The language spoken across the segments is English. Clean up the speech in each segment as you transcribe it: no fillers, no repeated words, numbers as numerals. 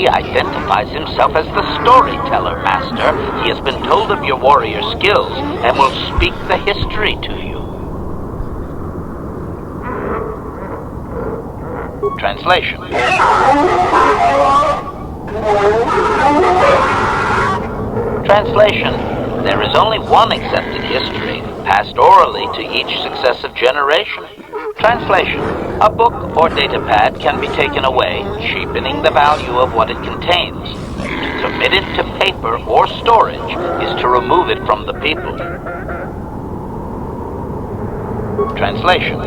He identifies himself as the storyteller, Master. He has been told of your warrior skills and will speak the history to you. Translation. Translation. There is only one accepted history, passed orally to each successive generation. Translation. A book or datapad can be taken away, cheapening the value of what it contains. To commit it to paper or storage is to remove it from the people. Translation.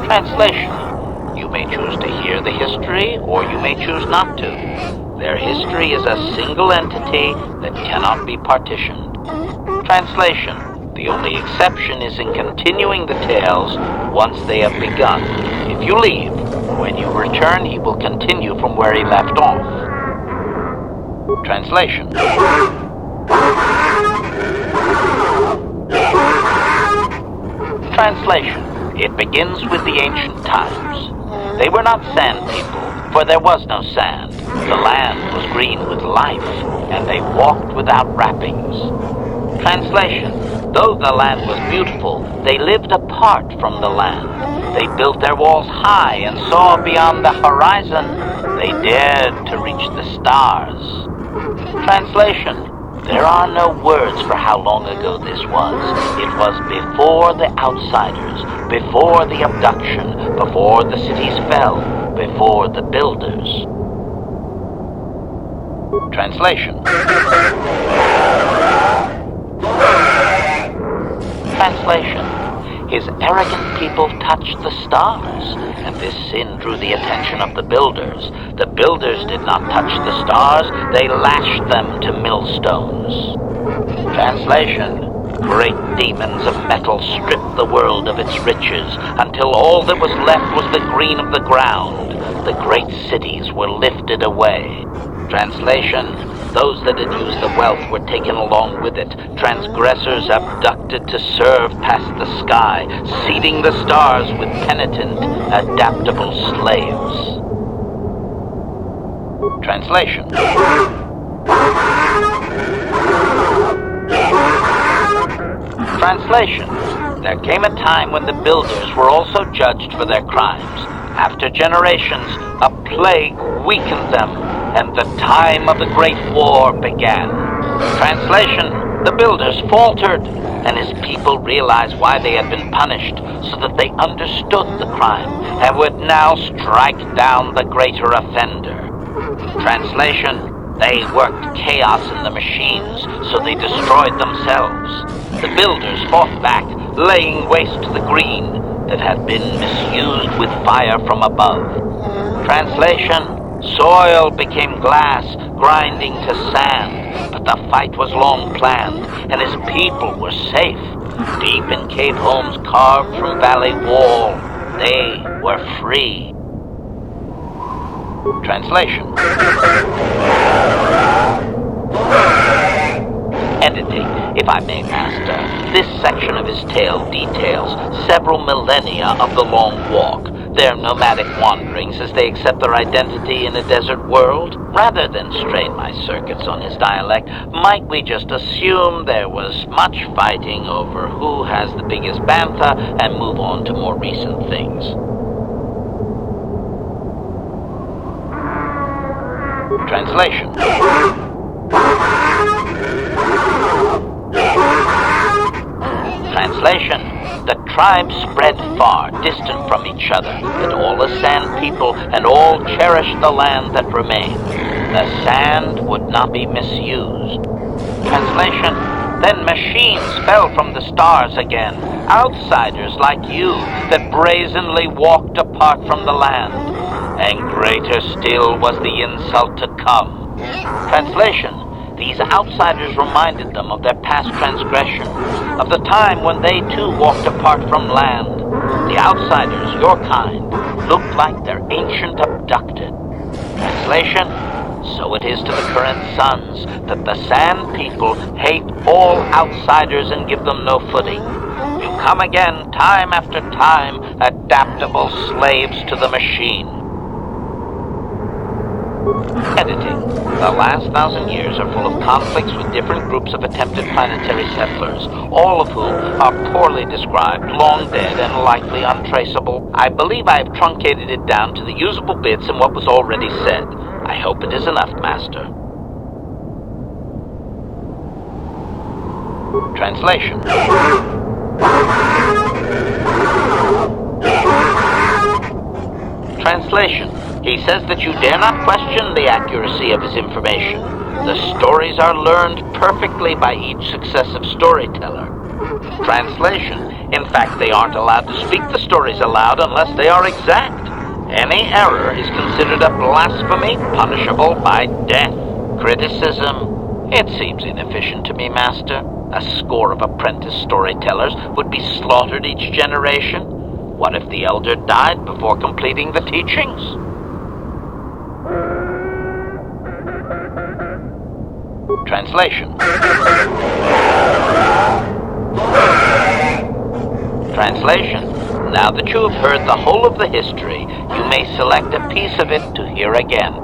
Translation. You may choose to hear the history, or you may choose not to. Their history is a single entity that cannot be partitioned. Translation. The only exception is in continuing the tales once they have begun. If you leave, when you return, he will continue from where he left off. Translation. Translation. It begins with the ancient times. They were not sand people, for there was no sand. The land was green with life, and they walked without wrappings. Translation. Though the land was beautiful, they lived apart from the land. They built their walls high and saw beyond the horizon. They dared to reach the stars. Translation. There are no words for how long ago this was. It was before the outsiders, before the abduction, before the cities fell, before the builders. Translation. Translation. His arrogant people touched the stars, and this sin drew the attention of the builders. The builders did not touch the stars, they lashed them to millstones. Translation. Great demons of metal stripped the world of its riches, until all that was left was the green of the ground. The great cities were lifted away. Translation. Those that had used the wealth were taken along with it. Transgressors abducted to serve past the sky, seeding the stars with penitent, adaptable slaves. Translation. Translation. There came a time when the builders were also judged for their crimes. After generations, a plague weakened them, and the time of the Great War began. Translation. The builders faltered, and his people realized why they had been punished, so that they understood the crime, and would now strike down the greater offender. Translation. They worked chaos in the machines, so they destroyed themselves. The builders fought back, laying waste to the green that had been misused with fire from above. Translation. Soil became glass, grinding to sand, but the fight was long planned, and his people were safe. Deep in cave homes carved from valley wall, they were free. Translation. Editing, if I may, Master. This section of his tale details several millennia of the long walk, their nomadic wanderings as they accept their identity in a desert world. Rather than strain my circuits on his dialect, might we just assume there was much fighting over who has the biggest bantha and move on to more recent things? Translation. Translation. The tribes spread far, distant from each other, but all the sand people and all cherished the land that remained. The sand would not be misused. Translation. Then machines fell from the stars again, outsiders like you that brazenly walked apart from the land. And greater still was the insult to come. Translation. These outsiders reminded them of their past transgression, of the time when they too walked apart from land. The outsiders, your kind, looked like their ancient abducted. Translation. So it is to the current sons that the Sand People hate all outsiders and give them no footing. You come again time after time, adaptable slaves to the machine. Editing. The last 1,000 years are full of conflicts with different groups of attempted planetary settlers, all of whom are poorly described, long dead, and likely untraceable. I believe I have truncated it down to the usable bits in what was already said. I hope it is enough, Master. Translation. Translation. He says that you dare not question the accuracy of his information. The stories are learned perfectly by each successive storyteller. Translation. In fact, they aren't allowed to speak the stories aloud unless they are exact. Any error is considered a blasphemy punishable by death. Criticism. It seems inefficient to me, Master. A score of apprentice storytellers would be slaughtered each generation. What if the elder died before completing the teachings? Translation. Translation. Now that you have heard the whole of the history, you may select a piece of it to hear again.